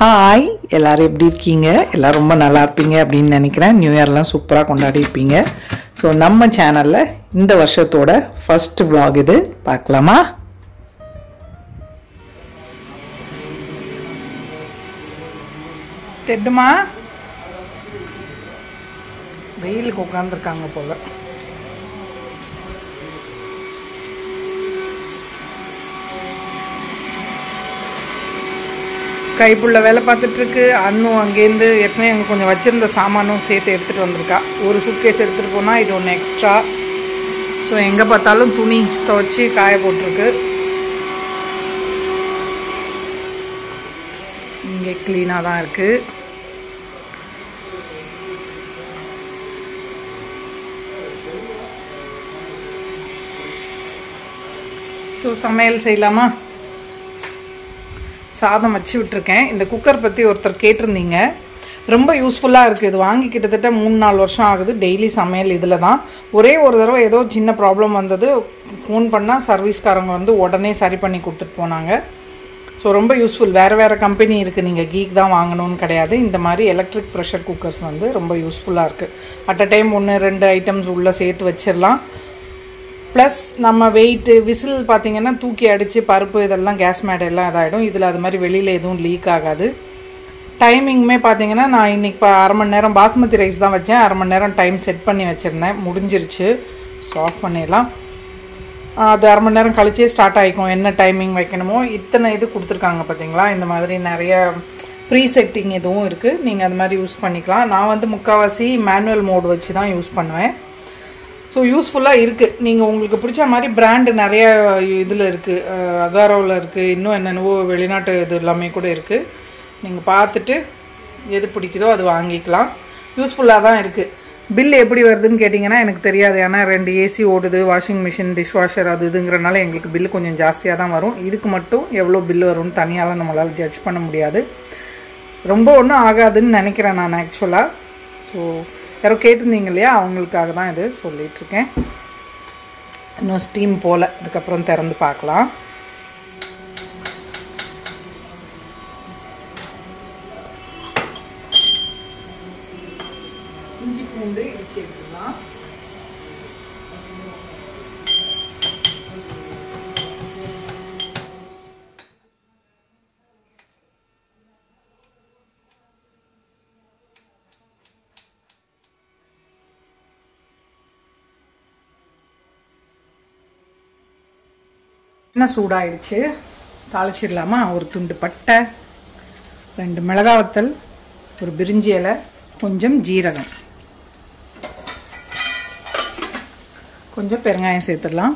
Hi, எல்லாரும் எப்படி இருக்கீங்க? எல்லாரும் ரொம்ப நல்லா இருப்பீங்க அப்படின்னு நினைக்கிறேன். நியூ இயர்லாம் சூப்பராக கொண்டாடி இருப்பீங்க. ஸோ நம்ம சேனலில் இந்த வருஷத்தோட ஃபர்ஸ்ட் vlog இது. பார்க்கலாமா? டெட்டுமா வெயிலுக்கு உட்காந்துருக்காங்க போல. கைப்புள்ள வேலை பார்த்துட்ருக்கு. அண்ணும் அங்கேருந்து ஏற்கனவே அங்கே கொஞ்சம் வச்சுருந்த சாமானும் சேர்த்து எடுத்துகிட்டு வந்திருக்கா. ஒரு சூட்கேஸ் எடுத்துகிட்டு போனால் இது ஒன்று எக்ஸ்ட்ரா. ஸோ எங்கே பார்த்தாலும் துணி துவைச்சி காய போட்டிருக்கு. இங்கே க்ளீனாக தான் இருக்குது. ஸோ சமையல் செய்யலாமா? சாதம் வச்சு விட்டுருக்கேன். இந்த குக்கர் பற்றி ஒருத்தர் கேட்டிருந்தீங்க. ரொம்ப யூஸ்ஃபுல்லாக இருக்குது. இது வாங்கி கிட்டத்தட்ட 3-4 வருஷம் ஆகுது. டெய்லி சமையல் இதில் தான். ஒரே ஒரு தடவை ஏதோ சின்ன ப்ராப்ளம் வந்தது. ஃபோன் பண்ணால் சர்வீஸ்காரங்க வந்து உடனே சரி பண்ணி கொடுத்துட்டு போனாங்க. ஸோ ரொம்ப யூஸ்ஃபுல். வேறு கம்பெனி இருக்குது, நீங்கள் கீக் தான் வாங்கணும்னு கிடையாது. இந்த மாதிரி எலக்ட்ரிக் ப்ரெஷர் குக்கர்ஸ் வந்து ரொம்ப யூஸ்ஃபுல்லாக இருக்குது. அட் அ டைம் 1-2 ஐட்டம்ஸ் உள்ளே சேர்த்து வச்சிடலாம். ப்ளஸ் நம்ம வெயிட்டு விசில் பார்த்திங்கன்னா தூக்கி அடித்து பருப்பு இதெல்லாம் கேஸ் மேட் எல்லாம் இதாகிடும். இதில் அது மாதிரி வெளியில் எதுவும் லீக் ஆகாது. டைமிங்குமே பார்த்திங்கன்னா நான் இன்றைக்கி இப்போ 1/2 மணி நேரம் பாஸ்மதி ரைஸ் தான் வச்சேன். 1/2 மணி நேரம் டைம் செட் பண்ணி வச்சுருந்தேன். முடிஞ்சிருச்சு. ஸோ ஆஃப் பண்ணிடலாம். அது 1/2 மணி நேரம் கழிச்சே ஸ்டார்ட் ஆகிக்கும். என்ன டைமிங் வைக்கணுமோ இத்தனை இது கொடுத்துருக்காங்க பார்த்தீங்களா. இந்த மாதிரி நிறைய ப்ரீ செட்டிங் எதுவும் இருக்குது. நீங்கள் அது மாதிரி யூஸ் பண்ணிக்கலாம். நான் வந்து முக்கால்வாசி மேனுவல் மோட் வச்சு தான் யூஸ் பண்ணுவேன். ஸோ யூஸ்ஃபுல்லாக இருக்குது. நீங்கள் உங்களுக்கு பிடிச்ச மாதிரி பிராண்டு நிறைய இதில் இருக்குது. அகாரோவில் இருக்குது. இன்னும் என்னென்னவோ வெளிநாட்டு இது எல்லாமே கூட இருக்குது. நீங்கள் பார்த்துட்டு எது பிடிக்குதோ அது வாங்கிக்கலாம். யூஸ்ஃபுல்லாக தான் இருக்குது. பில் எப்படி வருதுன்னு கேட்டிங்கன்னா எனக்கு தெரியாது. ஏன்னா 2 ஏசி ஓடுது, வாஷிங் மிஷின், டிஷ்வாஷர் அது இதுங்கிறனால எங்களுக்கு பில்லு கொஞ்சம் ஜாஸ்தியாக தான் வரும். இதுக்கு மட்டும் எவ்வளோ பில்லு வரும்னு தனியால் நம்மளால் ஜட்ஜ் பண்ண முடியாது. ரொம்ப ஒன்றும் ஆகாதுன்னு நினைக்கிறேன் நான் ஆக்சுவலாக. ஸோ யாரோ கேட்டிருந்தீங்க இல்லையா, அவங்களுக்காக தான் இது சொல்லிகிட்ருக்கேன். இன்னும் ஸ்டீம் போல். அதுக்கப்புறம் திறந்து பார்க்கலாம். இஞ்சி பூண்டு இடிச்சு எடுத்துக்கலாம். என்ன சூடாயிடுச்சு. தாளிச்சிடலாமா? ஒரு துண்டு பட்டை, 2 மிளகாய் வத்தல், ஒரு பிரிஞ்சி இலை, கொஞ்சம் ஜீரகம், கொஞ்சம் பெருங்காயம் சேர்த்துடலாம்.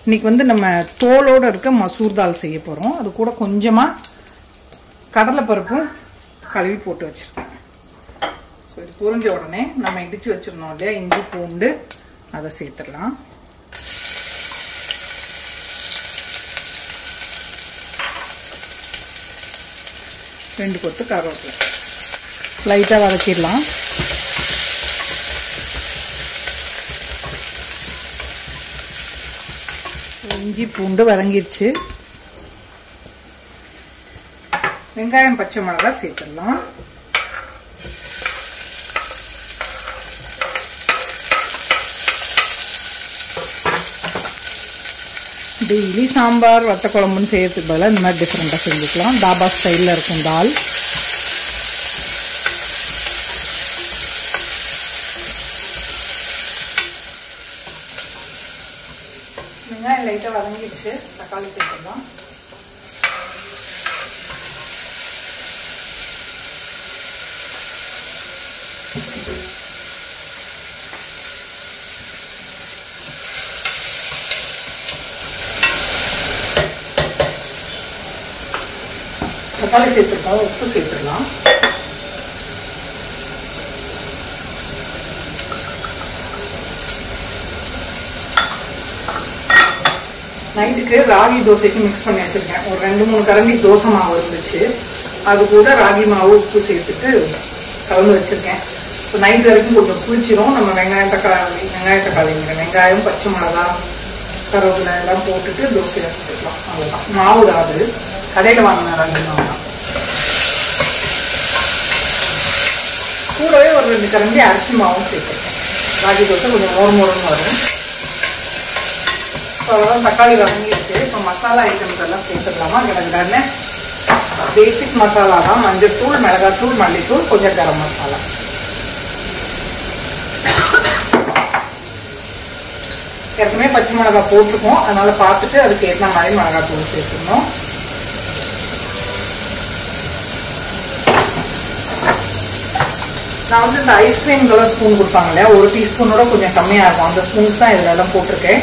இன்றைக்கி வந்து நம்ம தோலோடு இருக்க மசூர் தால் செய்ய போகிறோம். அது கூட கொஞ்சமாக கடலைப்பருப்பும் கழுவி போட்டு வச்சுருக்கோம். ஸோ இது புரிஞ்ச உடனே நம்ம இடித்து வச்சுருந்தோம் இல்லையா இஞ்சி பூண்டு, அதை சேர்த்துடலாம். ரெண்டு கொத்து கருவேப்பிலை லைட்டாக வதக்கிடலாம். இஞ்சி பூண்டு வதங்கிடுச்சு. வெங்காயம் பச்சை மிளகாய் சேர்த்துடலாம். டெய்லி சாம்பார் வத்த குழம்புன்னு செய்யறதுக்கு பதிலாக இந்த மாதிரி டிஃப்ரெண்ட்டாக செஞ்சுக்கலாம். தாபா ஸ்டைலில் இருக்கும் தால். வெங்காயம் லைட்டாக வதங்கிடுச்சு. தக்காளி சேர்த்துக்கலாம். தக்காளி சேர்த்துருக்கோம். உப்பு சேர்த்துக்கலாம். நைட்டுக்கு ராகி தோசைக்கு மிக்ஸ் பண்ணி வச்சுருக்கேன். ஒரு 2-3 கரண்டி தோசை மாவு இருந்துச்சு. அது கூட ராகி மாவு உப்பு சேர்த்துட்டு கலந்து வச்சுருக்கேன். ஸோ நைட் வரைக்கும் கொஞ்சம் புளிச்சிரும். நம்ம வெங்காயம் தக்காளிங்கிற வெங்காயம் பச்சை மிளகாய் கருவேப்பிலை எல்லாம் போட்டுட்டு தோசையை சுட்டுக்கலாம். அவ்வளோதான். மாவு தான் அது. கடையில் வாங்கின ராகி மாவு தான். கூடவே ஒரு 2 கரண்டி அரிசி மாவும் சேர்த்துருக்கேன். ராகி தோசை கொஞ்சம் மொறுமொறுன்னு வரும். ஸோ அவ்வளோதான், தக்காளி வதங்கிடுச்சு. இப்போ மசாலா ஐட்டம்ஸ் எல்லாம் சேர்த்துக்கலாமா? கடகடன்னு பேசிக் மசாலா தான். மஞ்சள்தூள், மிளகாத்தூள், மல்லித்தூள், கொஞ்சம் கரம் மசாலா. ஏற்கனவே பச்சை மிளகாய் போட்டிருக்கோம், அதனால பார்த்துட்டு அதுக்கு ஏற்ற மாதிரி மிளகாத்தூள் சேர்த்துக்கணும். நான் வந்து இந்த ஐஸ்கிரீம்கெல்லாம் ஸ்பூன் கொடுப்பாங்க இல்லையா, 1 டீஸ்பூனோட கொஞ்சம் கம்மியாக இருக்கும். அந்த ஸ்பூன்ஸ் தான் இதில் எல்லாம் போட்டிருக்கேன்.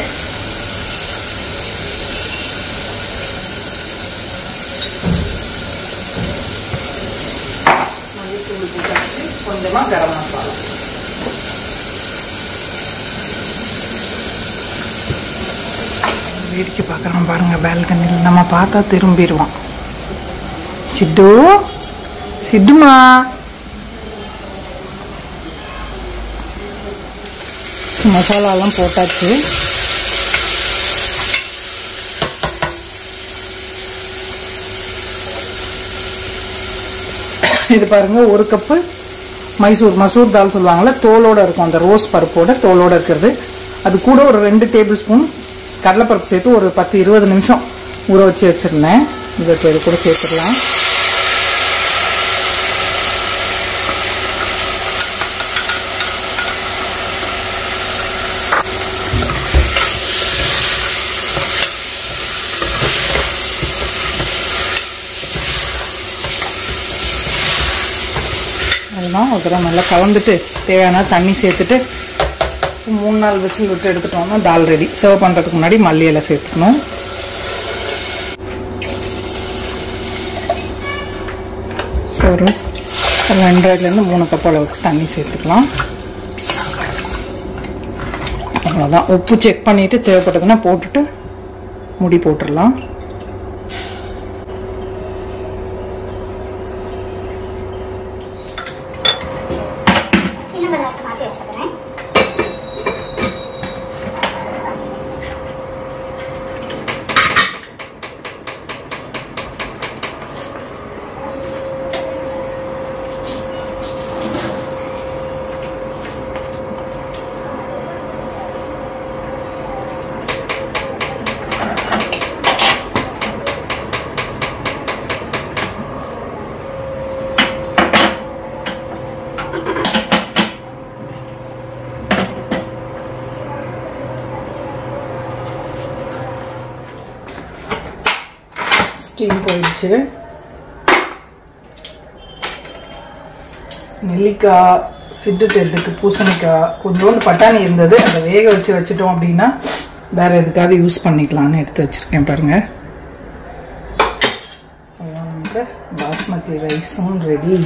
மல்லித்தூள் போட்டாச்சு, கொஞ்சமாக கரம் மசாலா. வேடிக்கை பார்க்குறான் பாருங்க பால்கனியில். நம்ம பார்த்தா திரும்பிடுவான். சிட்டு, சிட்டுமா, மசாலாலாம் போட்டாச்சு. இது பாருங்க, 1 கப்பு மசூர் தால் சொல்லுவாங்கல்ல, தோலோட இருக்கும். அந்த ரோஸ் பருப்போட தோலோட இருக்கிறது. அது கூட ஒரு 2 டேபிள் ஸ்பூன் கடலைப்பருப்பு சேர்த்து ஒரு 10-20 நிமிஷம் ஊற வச்சு வச்சிருந்தேன். இதை இது கூட சேர்த்துக்கலாம். அதெல்லாம் அதெல்லாம் நல்லா கலந்துட்டு தேவையான தண்ணி சேர்த்துட்டு 3-4 விசில் விட்டு எடுத்துட்டோம்னா தால் ரெடி. சர்வ் பண்ணுறதுக்கு முன்னாடி மல்லி இலை சேர்த்துக்கணும். ஸோ ஒரு 2.5லேருந்து 3 கப் அளவுக்கு தண்ணி சேர்த்துக்கலாம். அவ்வளோதான். உப்பு செக் பண்ணிவிட்டு தேவைப்பட்டதுன்னா போட்டுட்டு மூடி போட்டுடலாம். ஸ்டீம் போயிடுச்சு. நெல்லிக்காய், சிட்டு டெட்டுக்கு பூசணிக்காய், கொஞ்சோண்டு பட்டாணி இருந்தது, அதை வேக வச்சுட்டோம் அப்படின்னா வேற எதுக்காவது யூஸ் பண்ணிக்கலாம்னு எடுத்து வச்சிருக்கேன் பாருங்க. அதான் நமக்கு பாஸ்மதி ரைஸும் ரெடி.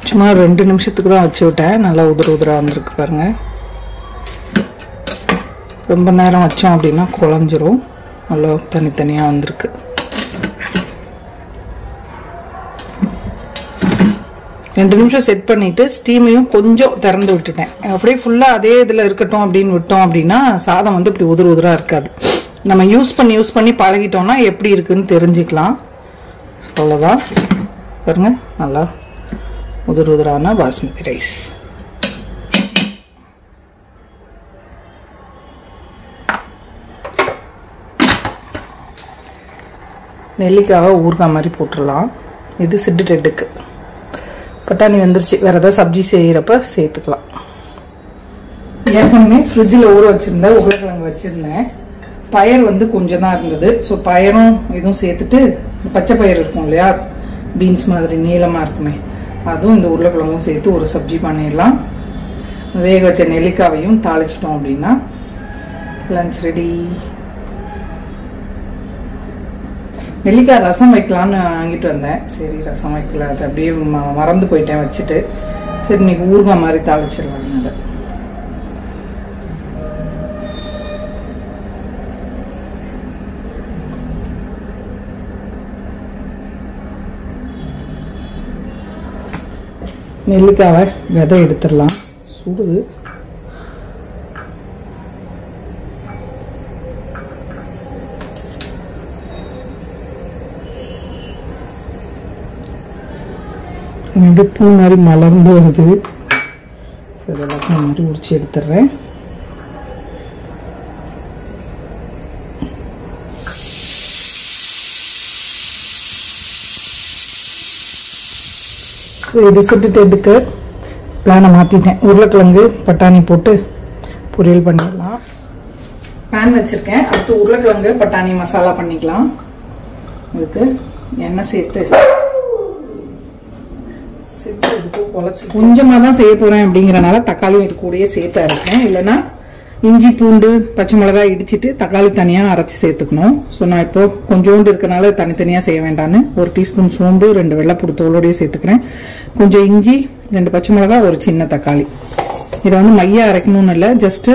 சும்மா 2 நிமிஷத்துக்கு தான் வச்சு விட்டேன். நல்லா உதிரா வந்திருக்கு பாருங்க. ரொம்ப நேரம் வச்சோம் அப்படின்னா குழஞ்சிரும். நல்லா தனித்தனியாக வந்திருக்கு. ரெண்டு நிமிஷம் செட் பண்ணிட்டு ஸ்டீமையும் கொஞ்சம் திறந்து விட்டுட்டேன். அப்படியே ஃபுல்லாக அதே இதில் இருக்கட்டும் அப்படின்னு விட்டோம் அப்படின்னா சாதம் வந்து இப்படி உதிரா இருக்காது. நம்ம யூஸ் பண்ணி பழகிட்டோம்னா எப்படி இருக்குன்னு தெரிஞ்சுக்கலாம். அவ்வளோதான். பாருங்க, நல்லா உதிரான பாஸ்மதி ரைஸ். நெல்லிக்காவை ஊறுகாய் மாதிரி போட்டுடலாம். இது சிட்டு டெட்டுக்கு. பட்டாணி வந்துருச்சு. வேற ஏதாவது சப்ஜி செய்யறப்ப சேர்த்துக்கலாம். ஏற்கனவே ஃப்ரிட்ஜில் ஊற வச்சிருந்தேன், உருளைக்கிழங்கு வச்சிருந்தேன். பயர் வந்து கொஞ்சம் தான் இருந்தது. ஸோ பயரும் இதுவும் சேர்த்துட்டு, பச்சை பயிர் இருக்கும் இல்லையா, பீன்ஸ் மாதிரி நீளமாக இருக்குமே, அதுவும் இந்த உருளைக்கிழங்கும் சேர்த்து ஒரு சப்ஜி பண்ணிடலாம். வேக வச்ச நெல்லிக்காவையும் தாளிச்சிட்டோம் அப்படின்னா லஞ்ச் ரெடி. நெல்லிக்காய் ரசம் வைக்கலான்னு வாங்கிட்டு வந்தேன். சரி, ரசம் வைக்கல, அது அப்படியே மறந்து போயிட்டேன் வச்சுட்டு. சரி, இன்னைக்கு ஊறுகாய் மாதிரி தாளிச்சிடலாம். அதை நெல்லிக்காவை விதை எடுத்துடலாம். சுடுது. இது பூ மாதிரி மலர்ந்து வருது. ஸோ இதெல்லாம் இந்த மாதிரி உரிச்சு எடுத்துடுறேன். ஸோ இது சுட்டுட்டு எடுக்க பிளானை மாற்றிட்டேன். உருளைக்கிழங்கு பட்டாணி போட்டு பொரியல் பண்ணிடலாம். பேன் வச்சுருக்கேன். அடுத்து உருளைக்கிழங்கு பட்டாணி மசாலா பண்ணிக்கலாம். இதுக்கு எண்ணெய் சேர்த்து கொஞ்சமாக தான் செய்ய போகிறேன் அப்படிங்கிறனால தக்காளியும் இது கூடயே சேர்த்து அரைப்பேன். இல்லைன்னா இஞ்சி பூண்டு பச்சை மிளகாய் இடிச்சிட்டு தக்காளி தனியாக அரைச்சி சேர்த்துக்கணும். ஸோ நான் இப்போ கொஞ்சோண்டு இருக்கனால தனித்தனியாக செய்ய வேண்டான்னு 1 டீஸ்பூன் சோம்பு 2 வெள்ளைப்பூடு தோலோடையே சேர்த்துக்கிறேன். கொஞ்சம் இஞ்சி 2 பச்சை மிளகாய் ஒரு சின்ன தக்காளி. இதை வந்து மைய அரைக்கணும்னு இல்லை, ஜஸ்ட்டு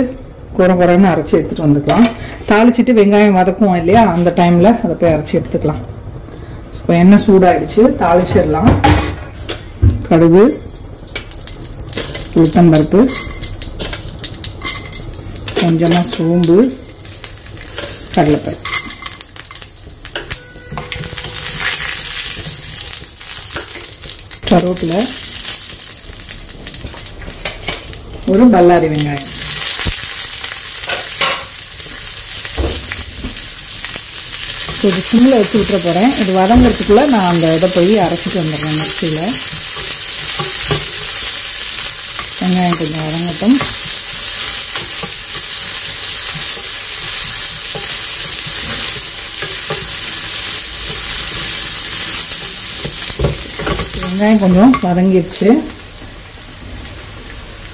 குறைன்னு அரைச்சி எடுத்துகிட்டு வந்துக்கலாம். தாளிச்சிட்டு வெங்காயம் வதக்குவோம் இல்லையா, அந்த டைமில் அதை போய் அரைச்சி எடுத்துக்கலாம். இப்போ எண்ணெய் சூடாகிடுச்சு, தாளிச்சிடலாம். கடுகு, உளுத்தம்பருப்பு, கொஞ்சமாக சோம்பு, கடலைப்பருப்பு, கருவேப்பிலை, ஒரு பல்லாரி வெங்காயம். இது சிம்மில் வச்சு விட்டுற போகிறேன். இது வதங்கிறதுக்குள்ளே நான் அந்த இதை போய் அரைச்சிட்டு வந்துடுறேன். மிக்சியில் வெங்காயம் கொஞ்சம் வதங்கட்டும். வெங்காயம் கொஞ்சம் வதங்கிடுச்சு.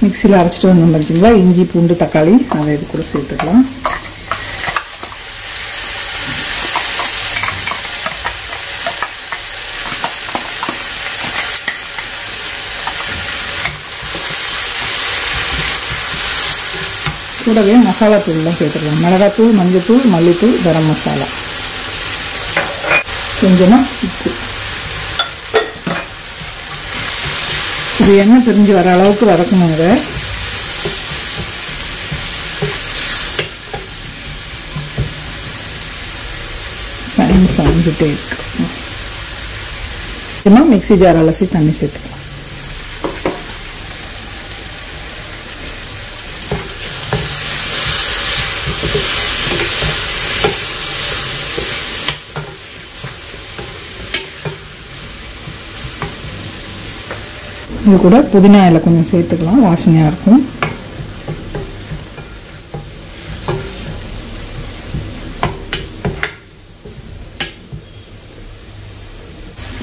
மிக்சியில் அரைச்சிட்டு வந்தோம் பார்த்தீங்களா, இஞ்சி பூண்டு தக்காளி, அதை இது கூட சேர்த்துக்கலாம். கூடவே மசாலா தூள்லாம் சேர்த்துக்கலாம். மிளகாத்தூள், மஞ்சத்தூள், மல்லித்தூள், கரம் மசாலா, கொஞ்சமாக உப்பு. இது எண்ணெய் பிரிஞ்சு வர அளவுக்கு வதக்கணும். இதை தண்ணி சமைஞ்சிட்டே இருக்கு. மிக்சி ஜார் அலசி தண்ணி சேர்த்துக்கலாம். இது கூட புதினா இலை கொஞ்சம் சேர்த்துக்கலாம், வாசனையாக இருக்கும்.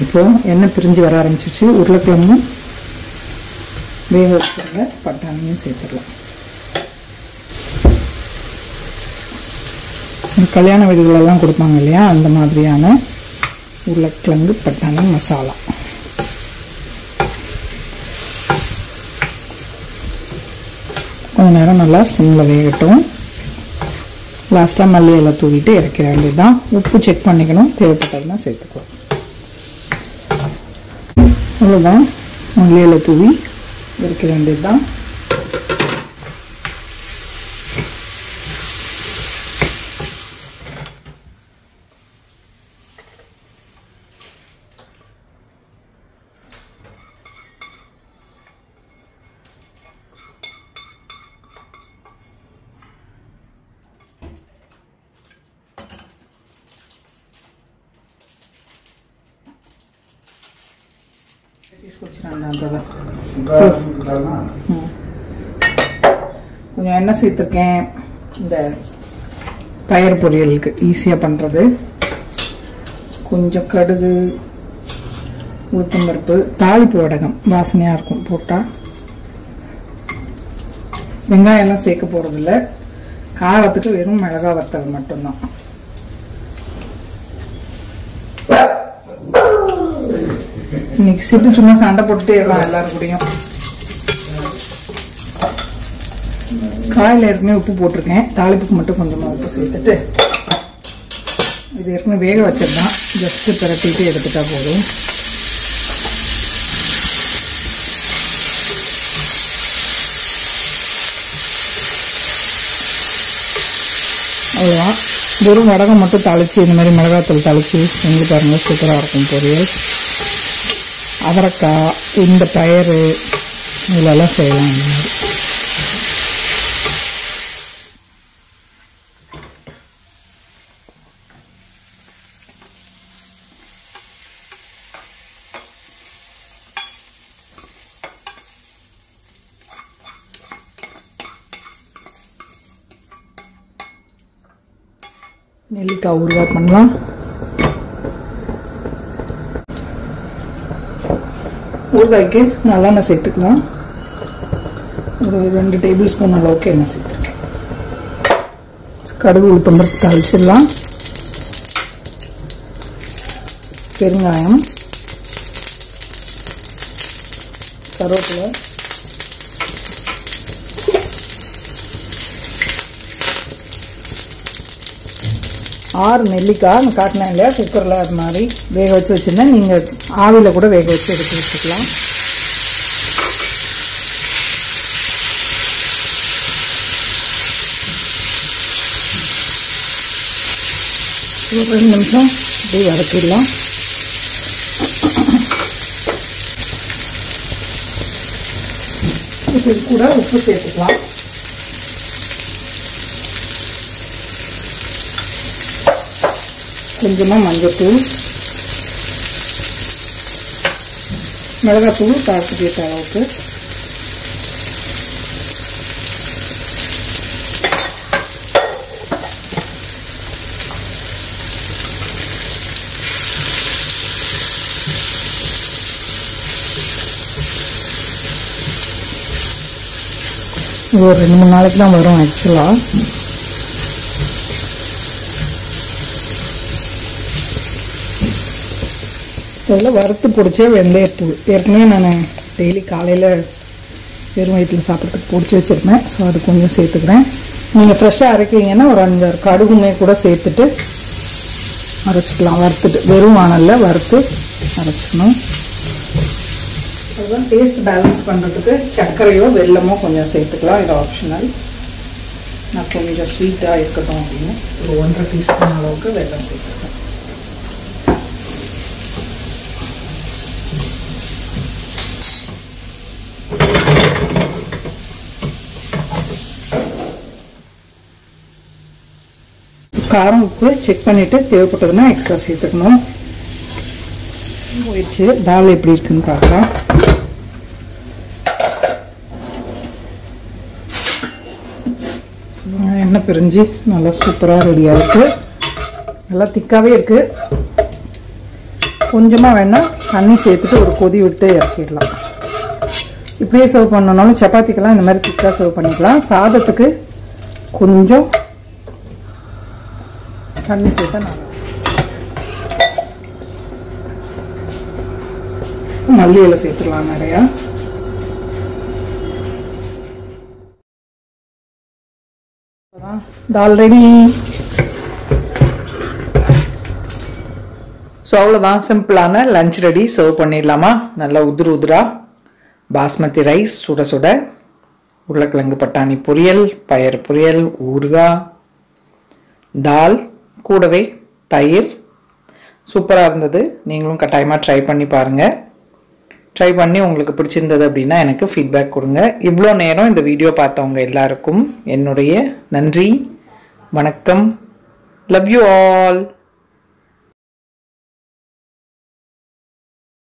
இப்போ எண்ணெய் பிரிஞ்சு வர ஆரம்பிச்சிச்சு. உருளைக்கிழங்கும் வேக வச்சுருங்க பட்டாணியும் சேர்த்துடலாம். கல்யாண வீடுகளெல்லாம் கொடுப்பாங்க இல்லையா, அந்த மாதிரியான உருளைக்கிழங்கு பட்டாணி மசாலா. கொஞ்ச நேரம் நல்லா சிம்மில் வேகட்டும். லாஸ்ட்டாக மல்லி இலை தூவிட்டு இறக்கிற வேண்டியதுதான். உப்பு செக் பண்ணிக்கணும், தேவைப்பட்டதுன்னா சேர்த்துக்கலாம். அவ்வளோதான், மல்லி இலை தூவி இறக்கிற வேண்டியதுதான். கொஞ்சம் எண்ணெய் சேர்த்துருக்கேன். இந்த பயறு பொரியலுக்கு ஈஸியாக பண்ணுறது. கொஞ்சம் கடுகு, உளுத்தம்பருப்பு, தாளிப்பு வடகம் வாசனையாக இருக்கும் போட்டால். வெங்காயம்லாம் சேர்க்க போகிறதில்ல, காரத்துக்கு வெறும் மிளகா வத்தல் மட்டும்தான். இன்னைக்கு சிட்டு சும்மா சண்டை போட்டுட்டே இருக்கலாம் எல்லாரும் கூடயும். காயில் ஏற்கனவே உப்பு போட்டிருக்கேன், தாளிப்புக்கு மட்டும் கொஞ்சமாக உப்பு சேர்த்துட்டு, இது ஏற்கனவே வேக வச்சிருந்தான், ஜஸ்ட்டு பிரட்டிட்டு எடுத்துட்டா போதும். அவ்வளோதான். வெறும் வடகம் மட்டும் தாளித்து இந்த மாதிரி மிளகாத்தூள் தாளித்து செஞ்சு பாருங்கள், சூப்பராக இருக்கும் பொரியல். அவரைக்காய், இந்த பயறு இதெல்லாம் செய்யலாம். இந்த மாதிரி நெல்லிக்காய் ஊறுகாய் பண்ணலாம். ஊறுகாய்க்கு நல்லெண்ணெய் சேர்த்துக்கலாம். ஒரு 2 டேபிள் ஸ்பூன் அளவுக்கு எண்ணெய் சேர்த்துருக்கேன். கடுகு உளுத்தம் பருப்பு தாளிச்சிடலாம். பெருங்காயம், கருவேப்பிலை, ஆறு நெல்லிக்காய் காட்டினேன் இல்லையா குக்கரில், அது மாதிரி வேக வச்சு வச்சுருந்தேன். நீங்கள் ஆவியில் கூட வேக வச்சு எடுத்து வச்சுக்கலாம். ஒரு 2 நிமிஷம் அப்படியே வதக்கிடலாம். இது கூட உப்பு சேர்த்துக்கலாம். கொஞ்சமாக மஞ்சள்தூள், மிளகாத்தூள் காரத்துக்கு ஏற்ற அளவுக்கு, இது ஒரு 2-3 நாளைக்கு தான் வரும் ஆக்சுவலாக. இதில் வறுத்து பிடிச்ச வெந்தயத்தூள் ஏற்கனவே நான் டெய்லி காலையில் வெறும் வயிற்றில் சாப்பிட்றதுக்கு பிடிச்சி வச்சுருப்பேன். ஸோ அது கொஞ்சம் சேர்த்துக்கிறேன். நீங்கள் ஃப்ரெஷ்ஷாக அரைக்கிறீங்கன்னா ஒரு 5-6 கடுகுமே கூட சேர்த்துட்டு அரைச்சிக்கலாம். வறுத்துட்டு வெறும் வானலில் வறுத்து அரைச்சிக்கணும். அதுதான் டேஸ்ட் பேலன்ஸ் பண்ணுறதுக்கு சர்க்கரையோ வெல்லமோ கொஞ்சம் சேர்த்துக்கலாம். இது ஆப்ஷனல். நான் கொஞ்சம் ஸ்வீட்டாக இருக்கட்டும் அப்படின்னு ஒரு 1.5 டீஸ்பூன் அளவுக்கு வெல்லம் சேர்த்துக்கிறேன். காரம் உப்பு செக் பண்ணிவிட்டு தேவைப்பட்டதுன்னா எக்ஸ்ட்ரா சேர்த்துக்கணும். போயிடுச்சு. தால் எப்படி இருக்குன்னு பார்க்கலாம். எண்ணெய் பிரிஞ்சு நல்லா சூப்பராக ரெடியாக இருக்குது. நல்லா திக்காகவே இருக்குது. கொஞ்சமாக வேணால் தண்ணி சேர்த்துட்டு ஒரு கொதி விட்டு இறக்கிடலாம். இப்படியே சர்வ் பண்ணனாலும் சப்பாத்திக்கெல்லாம் இந்த மாதிரி திக்காக சர்வ் பண்ணிக்கலாம். சாதத்துக்கு கொஞ்சம் தண்ணி சேர்த்தா நல்லா. மல்லி இலை சேர்த்துடலாம் நிறையா. தால் ரெடி. ஸோ அவ்வளோதான், சிம்பிளான லஞ்ச் ரெடி. சர்வ் பண்ணிடலாமா? நல்லா உதிரா பாஸ்மதி ரைஸ், சுட சுட உருளைக்கிழங்கு பட்டாணி பொரியல், பயறு பொரியல், ஊறுகாய், தால், கூடவே தயிர். சூப்பராக இருந்தது. நீங்களும் கட்டாயமாக ட்ரை பண்ணி பாருங்கள். ட்ரை பண்ணி உங்களுக்கு பிடிச்சிருந்தது அப்படின்னா எனக்கு ஃபீட்பேக் கொடுங்க. இவ்வளோ நேரம் இந்த வீடியோ பார்த்தவங்க எல்லாருக்கும் என்னுடைய நன்றி, வணக்கம். Love you all.